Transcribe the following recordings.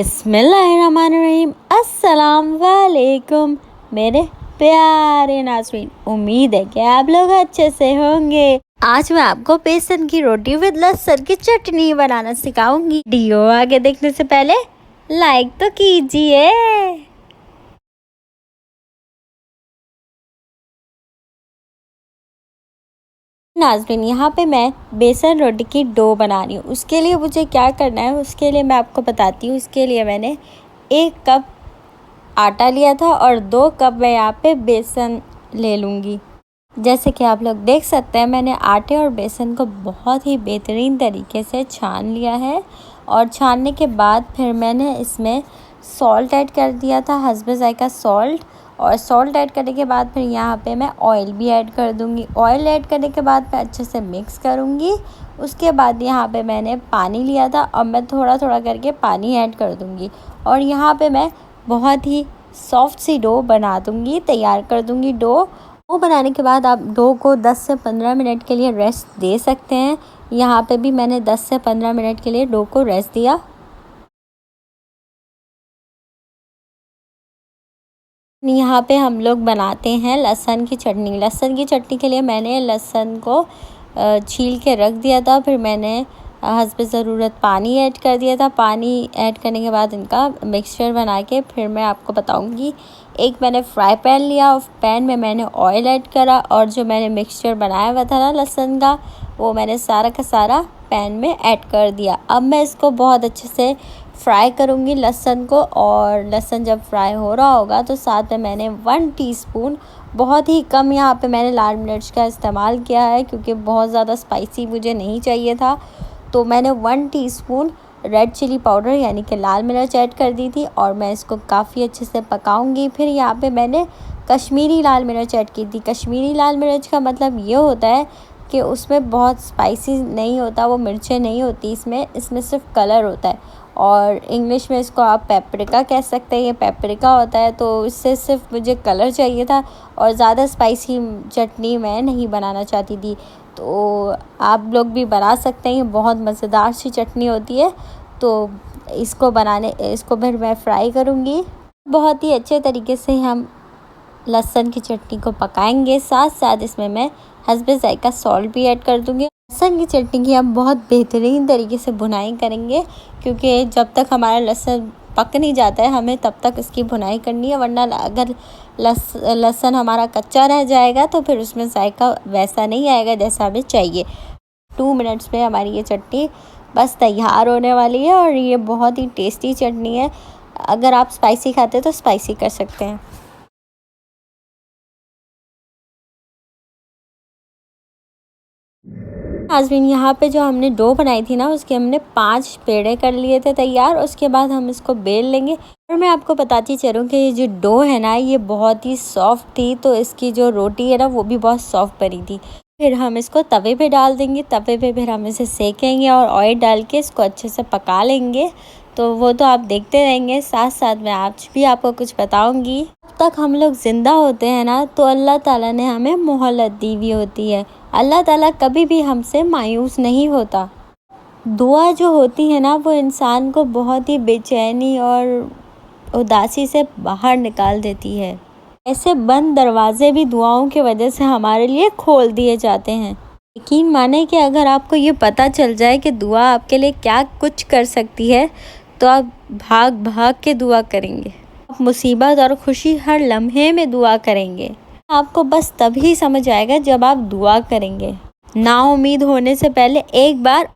बिस्मिल्लाहिर्रहमानिर्रहीम। अस्सलाम वालेकुम मेरे प्यारे नाज़रीन, उम्मीद है कि आप लोग अच्छे से होंगे। आज मैं आपको बेसन की रोटी विद लहसुन की चटनी बनाना सिखाऊंगी। वीडियो आगे देखने से पहले लाइक तो कीजिए। नाज़रीन, यहाँ पे मैं बेसन रोटी की डो बना रही हूँ। उसके लिए मुझे क्या करना है, उसके लिए मैं आपको बताती हूँ। इसके लिए मैंने 1 कप आटा लिया था और 2 कप मैं यहाँ पे बेसन ले लूँगी। जैसे कि आप लोग देख सकते हैं, मैंने आटे और बेसन को बहुत ही बेहतरीन तरीके से छान लिया है। और छानने के बाद फिर मैंने इसमें सॉल्ट ऐड कर दिया था, हस्बे ज़ायका सॉल्ट। और सॉल्ट ऐड करने के बाद फिर यहाँ पे मैं ऑयल भी ऐड कर दूँगी। ऑयल ऐड करने के बाद मैं अच्छे से मिक्स करूँगी। उसके बाद यहाँ पे मैंने पानी लिया था, अब मैं थोड़ा थोड़ा करके पानी ऐड कर दूँगी। और यहाँ पे मैं बहुत ही सॉफ्ट सी डो बना दूँगी, तैयार कर दूँगी डो बनाने के बाद आप डो को 10 से 15 मिनट के लिए रेस्ट दे सकते हैं। यहाँ पे भी मैंने 10 से 15 मिनट के लिए डो को रेस्ट दिया। यहाँ पे हम लोग बनाते हैं लहसुन की चटनी। लहसुन की चटनी के लिए मैंने लहसुन को छील के रख दिया था। फिर मैंने हस्बे ज़रूरत पानी ऐड कर दिया था। पानी ऐड करने के बाद इनका मिक्सचर बना के फिर मैं आपको बताऊंगी। एक मैंने फ्राई पैन लिया, उस पैन में मैंने ऑयल ऐड करा और जो मैंने मिक्सचर बनाया हुआ था ना लहसुन का, वो मैंने सारा का सारा पैन में ऐड कर दिया। अब मैं इसको बहुत अच्छे से फ्राई करूँगी लहसुन को। और लहसुन जब फ्राई हो रहा होगा तो साथ में मैंने 1 टीस्पून, बहुत ही कम यहाँ पे मैंने लाल मिर्च का इस्तेमाल किया है क्योंकि बहुत ज़्यादा स्पाइसी मुझे नहीं चाहिए था। तो मैंने 1 टीस्पून रेड चिली पाउडर यानी कि लाल मिर्च ऐड कर दी थी और मैं इसको काफ़ी अच्छे से पकाऊंगी। फिर यहाँ पे मैंने कश्मीरी लाल मिर्च ऐड की थी। कश्मीरी लाल मिर्च का मतलब ये होता है कि उसमें बहुत स्पाइसी नहीं होता, वो मिर्चें नहीं होती इसमें सिर्फ कलर होता है। और इंग्लिश में इसको आप पेपरिका कह सकते हैं, ये पेपरिका होता है। तो इससे सिर्फ मुझे कलर चाहिए था और ज़्यादा स्पाइसी चटनी मैं नहीं बनाना चाहती थी। तो आप लोग भी बना सकते हैं, ये बहुत मज़ेदार सी चटनी होती है। तो इसको फिर मैं फ्राई करूँगी। बहुत ही अच्छे तरीके से हम लहसुन की चटनी को पकाएंगे। साथ साथ इसमें मैं हस्बे ज़ायका सॉल्ट भी ऐड कर दूँगी। लहसुन की चटनी की हम बहुत बेहतरीन तरीके से भुनाई करेंगे क्योंकि जब तक हमारा लहसुन पक नहीं जाता है हमें तब तक इसकी भुनाई करनी है, वरना अगर लहसुन हमारा कच्चा रह जाएगा तो फिर उसमें जायका वैसा नहीं आएगा जैसा हमें चाहिए। 2 मिनट्स में हमारी ये चटनी बस तैयार होने वाली है और ये बहुत ही टेस्टी चटनी है। अगर आप स्पाइसी खाते हैं तो स्पाइसी कर सकते हैं। नाज़रीन, यहाँ पे जो हमने डो बनाई थी ना, उसके हमने 5 पेड़े कर लिए थे तैयार। उसके बाद हम इसको बेल लेंगे। और मैं आपको बताती चलूँ कि ये जो डो है ना, ये बहुत ही सॉफ्ट थी, तो इसकी जो रोटी है ना वो भी बहुत सॉफ्ट बनी थी। फिर हम इसको तवे पे डाल देंगे। तवे पे फिर हम इसे सेकेंगे और ऑयल डाल के इसको अच्छे से पका लेंगे। तो वो तो आप देखते रहेंगे। साथ साथ मैं आज भी आपको कुछ बताऊँगी। जब तक हम लोग ज़िंदा होते हैं ना, तो अल्लाह ताला ने हमें मोहलत दी हुई होती है। अल्लाह ताला कभी भी हमसे मायूस नहीं होता। दुआ जो होती है ना, वो इंसान को बहुत ही बेचैनी और उदासी से बाहर निकाल देती है। ऐसे बंद दरवाजे भी दुआओं की वजह से हमारे लिए खोल दिए जाते हैं। यकीन माने कि अगर आपको ये पता चल जाए कि दुआ आपके लिए क्या कुछ कर सकती है, तो आप भाग भाग के दुआ करेंगे। आप मुसीबत और खुशी हर लम्हे में दुआ करेंगे। आपको बस तभी समझ आएगा जब आप दुआ करेंगे। नाउम्मीद होने से पहले एक बार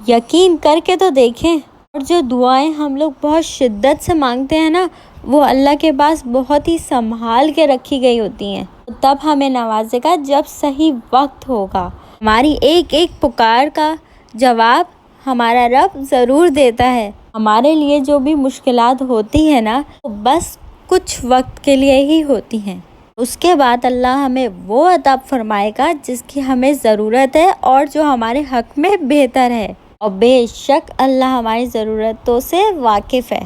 यकीन करके तो देखें। और जो दुआएं हम लोग बहुत शिद्दत से मांगते हैं ना, वो अल्लाह के पास बहुत ही संभाल के रखी गई होती हैं। तब हमें नवाजेगा जब सही वक्त होगा। हमारी एक एक पुकार का जवाब हमारा रब ज़रूर देता है। हमारे लिए जो भी मुश्किलात होती है ना, वो बस कुछ वक्त के लिए ही होती हैं। उसके बाद अल्लाह हमें वो अता फरमाएगा जिसकी हमें ज़रूरत है और जो हमारे हक़ में बेहतर है। और बेशक अल्लाह हमारी ज़रूरतों से वाकिफ़ है।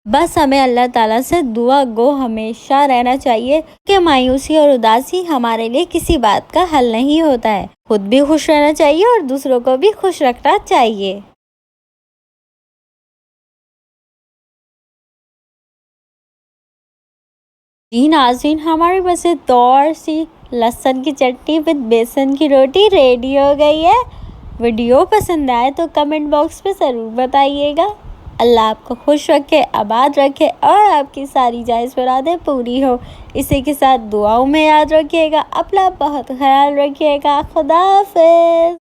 बस हमें अल्लाह ताला से दुआ गो हमेशा रहना चाहिए कि मायूसी और उदासी हमारे लिए किसी बात का हल नहीं होता है। खुद भी खुश रहना चाहिए और दूसरों को भी खुश रखना चाहिए। जी नाज़रीन, हमारी मज़ेदार सी लहसुन की चटनी विद बेसन की रोटी रेडी हो गई है। वीडियो पसंद आए तो कमेंट बॉक्स में ज़रूर बताइएगा। अल्लाह आपको खुश रखे, आबाद रखे और आपकी सारी जायज़ मुरादें पूरी हो। इसी के साथ दुआओं में याद रखिएगा। अपना बहुत ख्याल रखिएगा। खुदा हाफ़िज़।